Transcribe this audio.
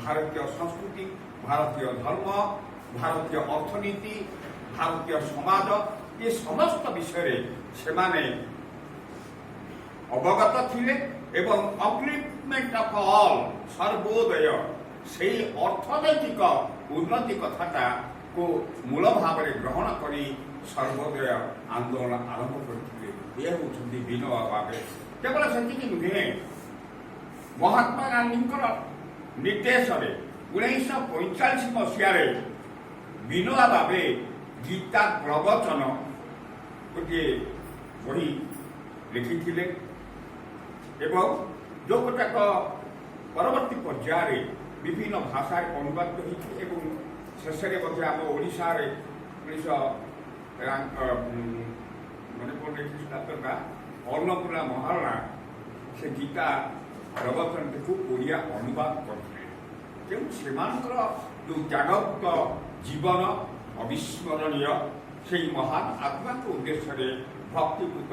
ଭାରତୀୟ ସଂସ୍କୃତି, ଭାରତୀୟ ଧର୍ମ, ଭାରତୀୟ ଅର୍ଥନୀତି, ଭାରତୀୟ ସମାଜ ଏ ସମସ୍ତ ବିଷୟରେ ସେମାନେ ଅବଗତ ଥିଲେ ଏବଂ ଅପଲିଫ୍ଟମେଣ୍ଟ ଅଫ୍ ଅଲ୍ ସର୍ବୋଦୟ ସେହି ଅର୍ଥନୈତିକ ଉନ୍ନତି କଥାଟାକୁ ମୂଳ ଭାବରେ ଗ୍ରହଣ କରି ସର୍ବୋଦୟ ଆନ୍ଦୋଳନ ଆରମ୍ଭ କରିଥିଲେ। ଏ ହେଉଛନ୍ତି ବିନୋବା ଭାବେ। କେବଳ ସେତିକି ନୁହେଁ, ମହାତ୍ମା ଗାନ୍ଧୀଙ୍କର ନିର୍ଦ୍ଦେଶରେ 1945 ମସିହାରେ ବିନୋବା ଭାବେ ଗୀତା ପ୍ରବଚନ ଗୋଟିଏ ବହି ଲେଖିଥିଲେ ଏବଂ ଯେଉଁଟାକ ପରବର୍ତ୍ତୀ ପର୍ଯ୍ୟାୟରେ ବିଭିନ୍ନ ଭାଷାରେ ଅନୁବାଦ ହୋଇଛି ଏବଂ ଶେଷରେ ମଧ୍ୟ ଆମ ଓଡ଼ିଶାରେ 1999 ଅନ୍ନପୂର୍ଣ୍ଣା ମହାରଣା ସେ ଗୀତା ପ୍ରବଚନଟିକୁ ଓଡ଼ିଆ ଅନୁବାଦ କରିଥିଲେ। ତେଣୁ ସେମାନଙ୍କର ଯେଉଁ ତ୍ୟାଗପୂତ ଜୀବନ ଅବିସ୍ମରଣୀୟ, ସେହି ମହାନ ଆତ୍ମାଙ୍କ ଉଦ୍ଦେଶ୍ୟରେ ଭକ୍ତିପୂତ